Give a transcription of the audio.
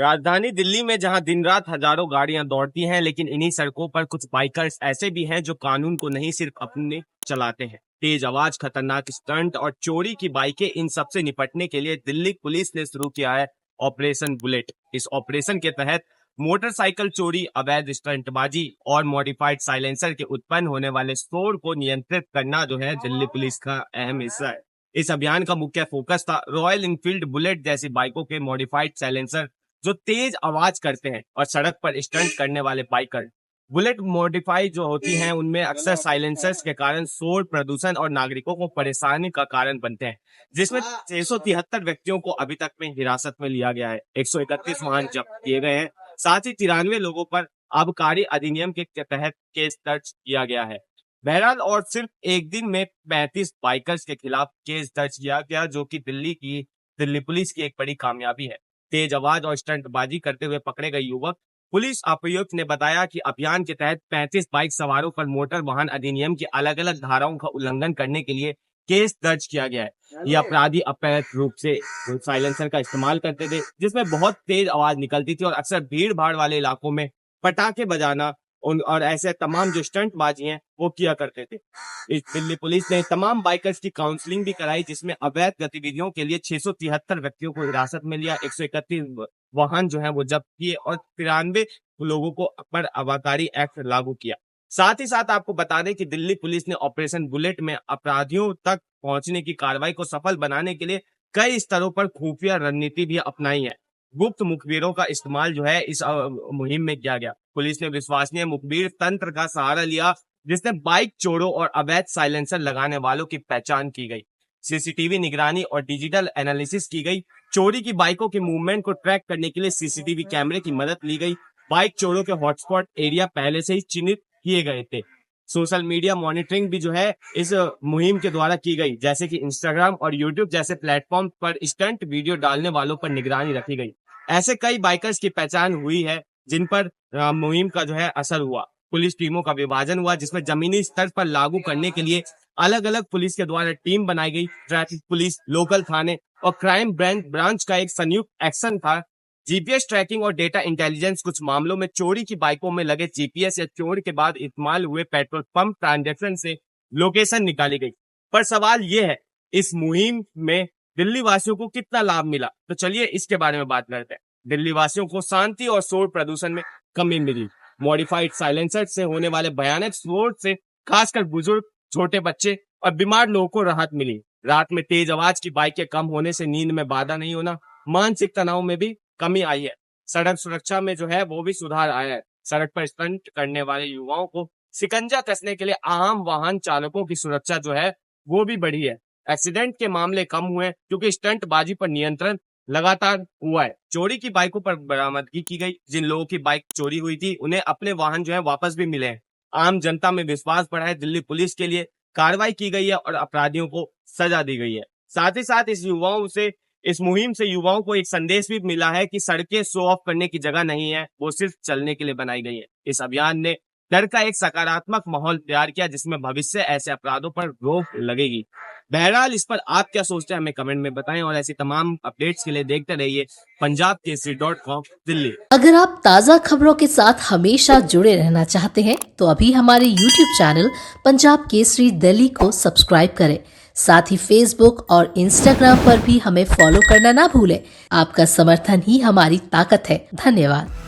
राजधानी दिल्ली में जहां दिन रात हजारों गाड़ियां दौड़ती हैं, लेकिन इन्हीं सड़कों पर कुछ बाइकर्स ऐसे भी हैं जो कानून को नहीं सिर्फ अपने चलाते हैं। तेज आवाज, खतरनाक स्टंट और चोरी की बाइकें, इन सब से निपटने के लिए दिल्ली पुलिस ने शुरू किया है ऑपरेशन बुलेट। इस ऑपरेशन के तहत मोटरसाइकिल चोरी, अवैध स्टंटबाजी और मॉडिफाइड साइलेंसर के उत्पन्न होने वाले शोर को नियंत्रित करना जो है दिल्ली पुलिस का अहम हिस्सा है। इस अभियान का मुख्य फोकस था रॉयल इनफील्ड बुलेट जैसी बाइकों के मॉडिफाइड साइलेंसर जो तेज आवाज करते हैं और सड़क पर स्टंट करने वाले बाइकर। बुलेट मॉडिफाई जो होती हैं उनमें अक्सर साइलेंसर्स के कारण शोर, प्रदूषण और नागरिकों को परेशानी का कारण बनते हैं, जिसमें 673 व्यक्तियों को अभी तक में हिरासत में लिया गया है। 131 वाहन जब्त किए गए हैं। साथ ही 93 लोगों पर आबकारी अधिनियम के तहत केस दर्ज किया गया है। बहरहाल, और सिर्फ एक दिन में 35 बाइकर्स के खिलाफ केस दर्ज किया गया, जो कि दिल्ली पुलिस की एक बड़ी कामयाबी है। तेज आवाज और स्टंटबाजी करते हुए पकड़े गए युवक। पुलिस उपायुक्त ने बताया कि अभियान के तहत 35 बाइक सवारों पर मोटर वाहन अधिनियम की अलग अलग धाराओं का उल्लंघन करने के लिए केस दर्ज किया गया है। ये अपराधी अवैध रूप से साइलेंसर का इस्तेमाल करते थे, जिसमें बहुत तेज आवाज निकलती थी और अक्सर भीड़ भाड़ वाले इलाकों में पटाखे बजाना और ऐसे तमाम जो स्टंटबाजी हैं वो किया करते थे। इस दिल्ली पुलिस ने तमाम बाइकर्स की काउंसलिंग भी कराई, जिसमें अवैध गतिविधियों के लिए 673 व्यक्तियों को हिरासत में लिया, 131 वाहन जो है वो जब्त किए और 93 लोगों को पर आबकारी एक्ट लागू किया। साथ ही साथ आपको बता दें कि दिल्ली पुलिस ने ऑपरेशन बुलेट में अपराधियों तक पहुंचने की कार्रवाई को सफल बनाने के लिए कई स्तरों पर खुफिया रणनीति भी अपनाई है। गुप्त मुखबिरों का इस्तेमाल जो है इस मुहिम में किया गया। पुलिस ने विश्वसनीय मुखबिर तंत्र का सहारा लिया, जिसने बाइक चोरों और अवैध साइलेंसर लगाने वालों की पहचान की गई। सीसीटीवी निगरानी और डिजिटल एनालिसिस की गई। चोरी की बाइकों के मूवमेंट को ट्रैक करने के लिए सीसीटीवी कैमरे की मदद ली गई। बाइक चोरों के हॉटस्पॉट एरिया पहले से ही चिन्हित किए गए थे। सोशल मीडिया मॉनिटरिंग भी जो है इस मुहिम के द्वारा की गई, जैसे कि इंस्टाग्राम और यूट्यूब जैसे प्लेटफॉर्म पर स्टंट वीडियो डालने वालों पर निगरानी रखी गई। ऐसे कई बाइकर्स की पहचान हुई है जिन पर मुहिम का जो है असर हुआ। पुलिस टीमों का विभाजन हुआ, जिसमें जमीनी स्तर पर लागू करने के लिए अलग अलग पुलिस के द्वारा टीम बनाई गई। ट्रैफिक पुलिस, लोकल थाने और क्राइम ब्रांच का एक संयुक्त एक्शन था। जीपीएस ट्रैकिंग और डेटा इंटेलिजेंस, कुछ मामलों में चोरी की बाइकों में लगे जीपीएस या चोरी के बाद इस्तेमाल हुए पेट्रोल पंप ट्रांजैक्शन से लोकेशन निकाली गई। पर सवाल ये है, इस मुहिम में दिल्ली वासियों को कितना लाभ मिला? तो चलिए इसके बारे में बात करते हैं। दिल्ली वासियों को शांति और शोर प्रदूषण में कमी मिली। मॉडिफाइड साइलेंसर से होने वाले भयानक शोर से खासकर बुजुर्ग, छोटे बच्चे और बीमार लोगों को राहत मिली। रात में तेज आवाज की बाइकें कम होने से नींद में बाधा नहीं होना, मानसिक तनाव में भी कमी आई है। सड़क सुरक्षा में जो है वो भी सुधार आया है। सड़क पर स्टंट करने वाले युवाओं को शिकंजा कसने के लिए आम वाहन चालकों की सुरक्षा जो है वो भी बढ़ी है। एक्सीडेंट के मामले कम हुए क्योंकि स्टंटबाजी पर नियंत्रण लगातार हुआ है। चोरी की बाइकों पर बरामदगी की गई। जिन लोगों की बाइक चोरी हुई थी उन्हें अपने वाहन जो है वापस भी मिले हैं। आम जनता में विश्वास बढ़ा है। दिल्ली पुलिस के लिए कार्रवाई की गई है और अपराधियों को सजा दी गई है। साथ ही साथ इस मुहिम से युवाओं को एक संदेश भी मिला है कि सड़कें शो ऑफ करने की जगह नहीं है, वो सिर्फ चलने के लिए बनाई गई है। इस अभियान ने डर का एक सकारात्मक माहौल तैयार किया, जिसमें भविष्य ऐसे अपराधों पर रोक लगेगी। बहरहाल, इस पर आप क्या सोचते हैं हमें कमेंट में बताएं और ऐसी तमाम अपडेट्स के लिए देखते रहिए punjabkesari.com दिल्ली। अगर आप ताज़ा खबरों के साथ हमेशा जुड़े रहना चाहते हैं तो अभी हमारे YouTube चैनल पंजाब केसरी दिल्ली को सब्सक्राइब करें। साथ ही Facebook और Instagram पर भी हमें फॉलो करना ना भूलें। आपका समर्थन ही हमारी ताकत है। धन्यवाद।